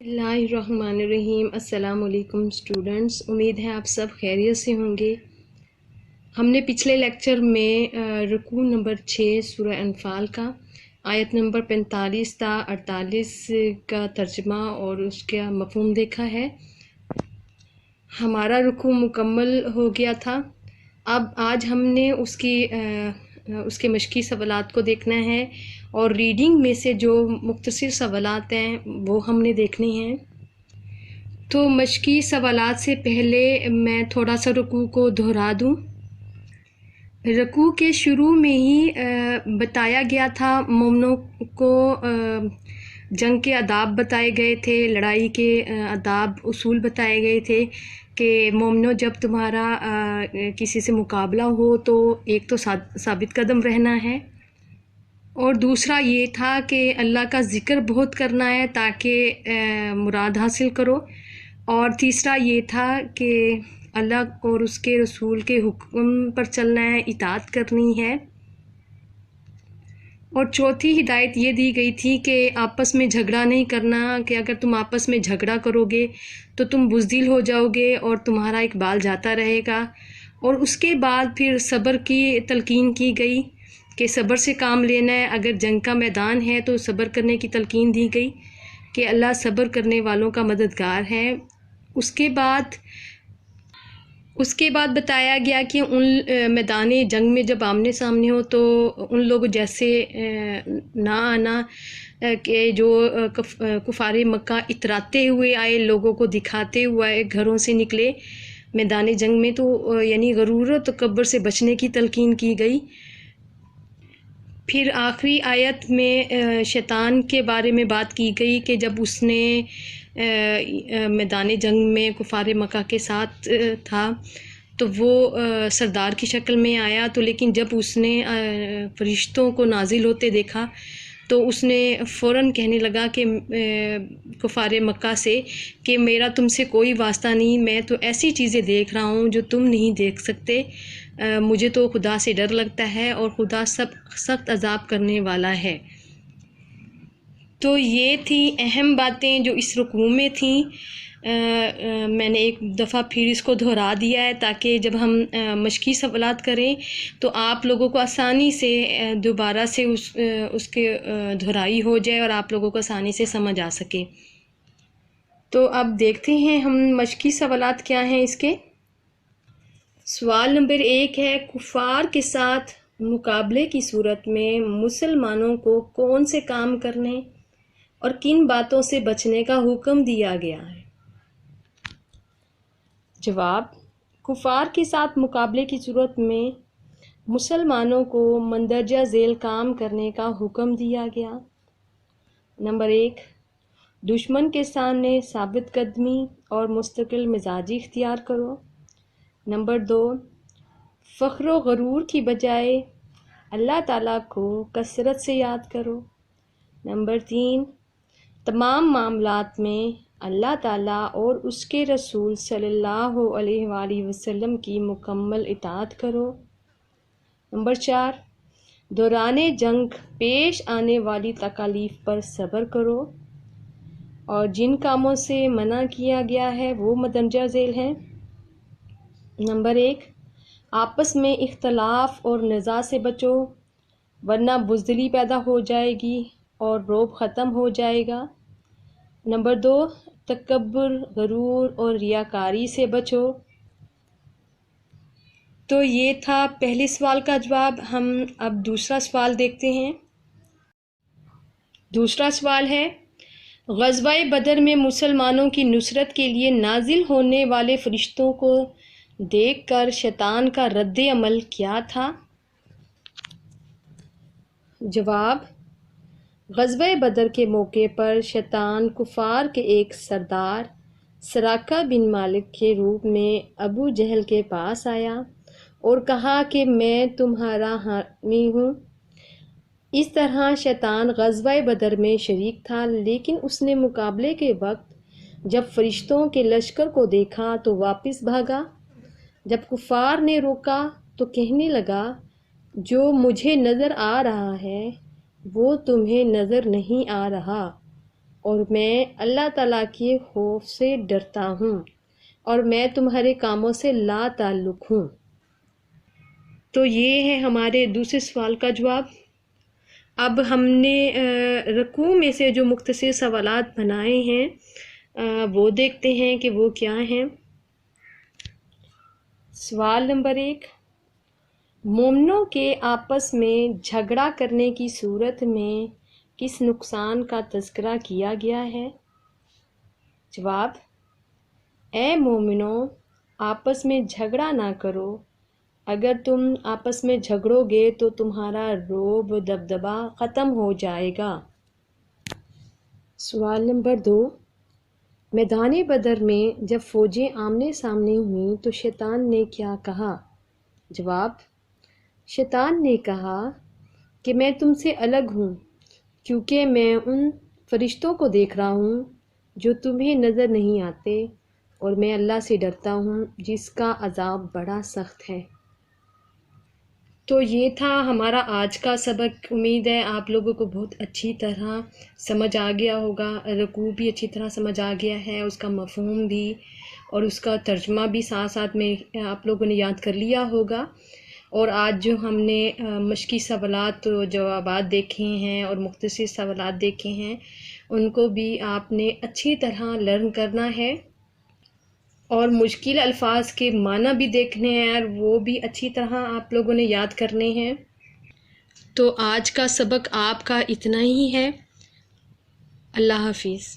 اللہ الرحمن الرحیم۔ السلام علیکم اسٹوڈنٹس، امید ہے آپ سب خیریت سے ہوں گے۔ ہم نے پچھلے لیکچر میں رکوع نمبر 6 سورہ انفال کا آیت نمبر 45 تا 48 کا ترجمہ اور اس کا مفہوم دیکھا ہے۔ ہمارا رکوع مکمل ہو گیا تھا۔ اب آج ہم نے اس کے مشقی سوالات کو دیکھنا ہے اور ریڈنگ میں سے جو مختصر سوالات ہیں وہ ہم نے دیکھنے ہیں۔ تو مشقی سوالات سے پہلے میں تھوڑا سا رکوع کو دہرا دوں۔ رکوع کے شروع میں ہی بتایا گیا تھا، مومنوں کو جنگ کے آداب بتائے گئے تھے، لڑائی کے آداب اصول بتائے گئے تھے کہ مومنوں جب تمہارا کسی سے مقابلہ ہو تو ایک تو ثابت قدم رہنا ہے، اور دوسرا یہ تھا کہ اللہ کا ذکر بہت کرنا ہے تاکہ مراد حاصل کرو، اور تیسرا یہ تھا کہ اللہ اور اس کے رسول کے حکم پر چلنا ہے، اطاعت کرنی ہے، اور چوتھی ہدایت یہ دی گئی تھی کہ آپس میں جھگڑا نہیں کرنا، کہ اگر تم آپس میں جھگڑا کرو گے تو تم بزدل ہو جاؤ گے اور تمہارا اقبال جاتا رہے گا۔ اور اس کے بعد پھر صبر کی تلقین کی گئی کہ صبر سے کام لینا ہے، اگر جنگ کا میدان ہے تو صبر کرنے کی تلقین دی گئی کہ اللہ صبر کرنے والوں کا مددگار ہے۔ اس کے بعد بتایا گیا کہ ان میدان جنگ میں جب آمنے سامنے ہو تو ان لوگ جیسے نہ آنا کہ جو کفار مکہ اتراتے ہوئے آئے، لوگوں کو دکھاتے ہوئے آئے، گھروں سے نکلے میدان جنگ میں، تو یعنی غرور و تکبر سے بچنے کی تلقین کی گئی۔ پھر آخری آیت میں شیطان کے بارے میں بات کی گئی کہ جب اس نے میدان جنگ میں کفار مکہ کے ساتھ تھا تو وہ سردار کی شکل میں آیا، تو لیکن جب اس نے فرشتوں کو نازل ہوتے دیکھا تو اس نے فوراً کہنے لگا کہ کفار مکہ سے کہ میرا تم سے کوئی واسطہ نہیں، میں تو ایسی چیزیں دیکھ رہا ہوں جو تم نہیں دیکھ سکتے، مجھے تو خدا سے ڈر لگتا ہے اور خدا سخت عذاب کرنے والا ہے۔ تو یہ تھی اہم باتیں جو اس رکوع میں تھیں۔ میں نے ایک دفعہ پھر اس کو دہرا دیا ہے تاکہ جب ہم مشقی سوالات کریں تو آپ لوگوں کو آسانی سے دوبارہ سے اس کے دہرائی ہو جائے اور آپ لوگوں کو آسانی سے سمجھ آ سکے۔ تو اب دیکھتے ہیں ہم مشقی سوالات کیا ہیں اس کے۔ سوال نمبر 1 ہے، کفار کے ساتھ مقابلے کی صورت میں مسلمانوں کو کون سے کام کرنے اور کن باتوں سے بچنے کا حکم دیا گیا ہے؟ جواب، کفار کے ساتھ مقابلے کی صورت میں مسلمانوں کو مندرجہ ذیل کام کرنے کا حکم دیا گیا۔ نمبر 1، دشمن کے سامنے ثابت قدمی اور مستقل مزاجی اختیار کرو۔ نمبر 2، فخر و غرور کی بجائے اللہ تعالیٰ کو کثرت سے یاد کرو۔ نمبر 3، تمام معاملات میں اللہ تعالیٰ اور اس کے رسول صلی اللہ علیہ وآلہ وسلم کی مکمل اطاعت کرو۔ نمبر 4، دوران جنگ پیش آنے والی تکالیف پر صبر کرو، اور جن کاموں سے منع کیا گیا ہے وہ مندرجہ ذیل ہیں۔ نمبر 1، آپس میں اختلاف اور نزاع سے بچو، ورنہ بزدلی پیدا ہو جائے گی اور روب ختم ہو جائے گا۔ نمبر 2، تکبر، غرور اور ریاکاری سے بچو۔ تو یہ تھا پہلے سوال کا جواب۔ ہم اب دوسرا سوال دیکھتے ہیں۔ دوسرا سوال ہے، غزوہ بدر میں مسلمانوں کی نصرت کے لیے نازل ہونے والے فرشتوں کو دیکھ کر شیطان کا رد عمل کیا تھا؟ جواب، غزوہ بدر کے موقع پر شیطان کفار کے ایک سردار سراقہ بن مالک کے روپ میں ابو جہل کے پاس آیا اور کہا کہ میں تمہارا حامی ہوں۔ اس طرح شیطان غزوہ بدر میں شریک تھا، لیکن اس نے مقابلے کے وقت جب فرشتوں کے لشکر کو دیکھا تو واپس بھاگا۔ جب کفار نے روکا تو کہنے لگا، جو مجھے نظر آ رہا ہے وہ تمہیں نظر نہیں آ رہا، اور میں اللہ تعالیٰ کے خوف سے ڈرتا ہوں اور میں تمہارے کاموں سے لا تعلق ہوں۔ تو یہ ہے ہمارے دوسرے سوال کا جواب۔ اب ہم نے رکوع میں سے جو مختصر سوالات بنائے ہیں وہ دیکھتے ہیں کہ وہ کیا ہیں۔ سوال نمبر 1، مومنوں کے آپس میں جھگڑا کرنے کی صورت میں کس نقصان کا تذکرہ کیا گیا ہے؟ جواب، اے مومنوں، آپس میں جھگڑا نہ کرو، اگر تم آپس میں جھگڑو گے تو تمہارا رعب و دبدبہ ختم ہو جائے گا۔ سوال نمبر 2، میدان بدر میں جب فوجیں آمنے سامنے ہوئیں تو شیطان نے کیا کہا؟ جواب، شیطان نے کہا کہ میں تم سے الگ ہوں، کیونکہ میں ان فرشتوں کو دیکھ رہا ہوں جو تمہیں نظر نہیں آتے، اور میں اللہ سے ڈرتا ہوں جس کا عذاب بڑا سخت ہے۔ تو یہ تھا ہمارا آج کا سبق۔ امید ہے آپ لوگوں کو بہت اچھی طرح سمجھ آ گیا ہوگا، رکوع بھی اچھی طرح سمجھ آ گیا ہے، اس کا مفہوم بھی اور اس کا ترجمہ بھی ساتھ ساتھ میں آپ لوگوں نے یاد کر لیا ہوگا۔ اور آج جو ہم نے مشقی سوالات و جوابات دیکھے ہیں اور مختصر سوالات دیکھے ہیں، ان کو بھی آپ نے اچھی طرح لرن کرنا ہے، اور مشکل الفاظ کے معنی بھی دیکھنے ہیں اور وہ بھی اچھی طرح آپ لوگوں نے یاد کرنے ہیں۔ تو آج کا سبق آپ کا اتنا ہی ہے۔ اللہ حافظ۔